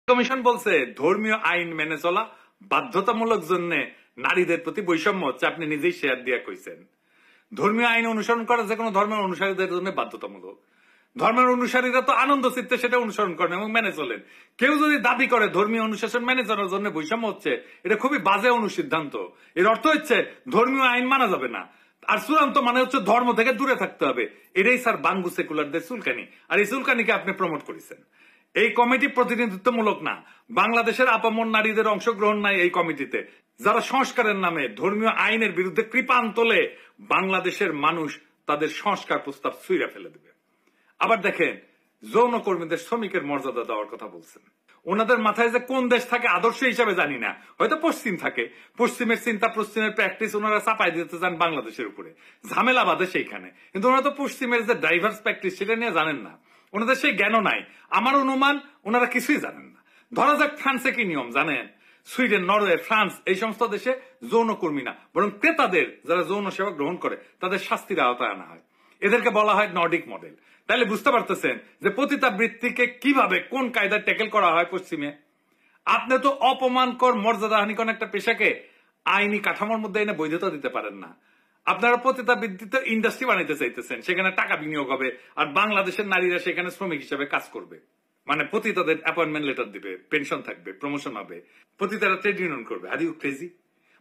Commission বলছে ধর্মীয় আইন মেনে চলা বাধ্যতামূলক জন্য নারীদের প্রতি বৈষম্য হচ্ছে। আপনি নিজেই শেয়ার দিয়া কইছেন ধর্মীয় আইন অনুসরণ করা যে কোনো ধর্মের অনুসারীদের জন্য বাধ্যতামূলক। ধর্মের অনুসারীরা তো আনন্দ চিত্তে সেটা অনুসরণ করেন এবং মেনে চলেন। কেউ যদি দাবি করে ধর্মীয় অনুশাসন মেনে চলার জন্য বৈষম্য হচ্ছে, এটা খুবই বাজে অনুসিদ্ধান্ত। এর অর্থ হচ্ছে ধর্মীয় আইন মানা যাবে না, আর চূড়ান্ত মানে হচ্ছে ধর্ম থেকে দূরে থাকতে হবে। এটাই স্যার বাঙ্গু সেকুলারদের চুলকানি, আর এই চুলকানিকে আপনি প্রমোট করেছেন। এই কমিটি প্রতিনিধিত্বমূলক না, বাংলাদেশের আপামর নারীদের অংশগ্রহণ নাই এই কমিটিতে, যারা সংস্কারের নামে ধর্মীয় আইনের বিরুদ্ধে কৃপান তোলে বাংলাদেশের মানুষ তাদের সংস্কার প্রস্তাব ছুঁড়ে ফেলে দেবে। আবার দেখেন, যৌনকর্মীদের শ্রমিকের মর্যাদা দেওয়ার কথা বলছেন। ওনাদের মাথায় যে কোন দেশ থাকে আদর্শ হিসাবে জানি না, হয়তো পশ্চিম থাকে, পশ্চিমের চিন্তা পশ্চিমের প্র্যাকটিস ওনারা চাপাই দিতে চান বাংলাদেশের উপরে, ঝামেলা বাদে সেইখানে। কিন্তু ওনারা তো পশ্চিমের যে ডাইভার্স প্র্যাকটিস সেটা নিয়ে জানেন না, ওনাদের সেই জ্ঞানও নাই। আমার অনুমান ওনারা কিছুই জানেন না। ধরা যাক ফ্রান্সে কি নিয়ম জানেন? সুইডেন, নরওয়ে, ফ্রান্স এই সমস্ত দেশে যৌনকর্মী না, বরং ক্রেতাদের যারা যৌন সেবা গ্রহণ করে তাদের শাস্তির আওতায় আনা হয়। এদেরকে বলা হয় নর্ডিক মডেল। তাহলে বুঝতে পারতেছেন যে পতিতাবৃত্তিকে কিভাবে কোন কায়দায় ট্যাকেল করা হয় পশ্চিমে। আপনি তো অপমানকর মর্যাদাহানিকর একটা পেশাকে আইনি কাঠামোর মধ্যে এনে বৈধতা দিতে পারেন না। আপনারা পতিতাবৃত্তিতে ইন্ডাস্ট্রি বানাইতে চাইতেছেন, সেখানে টাকা বিনিয়োগ হবে, আর বাংলাদেশের নারীরা সেখানে শ্রমিক হিসেবে কাজ করবে। মানে পতিতাদের অ্যাপয়েন্টমেন্ট লেটার দিবে, পেনশন থাকবে, প্রমোশন হবে, পতিতারা ট্রেড ইউনিয়ন করবে। Are you crazy?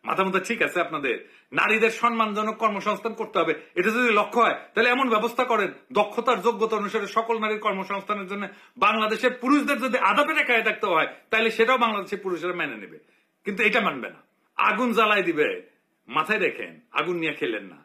মাথা মতো ঠিক আছে আপনাদের? নারীদের সম্মানজনক কর্মসংস্থান করতে হবে, এটা যদি লক্ষ্য হয় তাহলে এমন ব্যবস্থা করেন দক্ষতার যোগ্যতা অনুসারে সকল নারীর কর্মসংস্থানের জন্য বাংলাদেশের পুরুষদের যদি আদাপে রেখায় থাকতে হয় তাহলে সেটাও বাংলাদেশের পুরুষেরা মেনে নেবে। কিন্তু এটা মানবে না, আগুন জ্বালাই দিবে। মাথায় রেখেন, আগুন নিয়ে খেলেন না।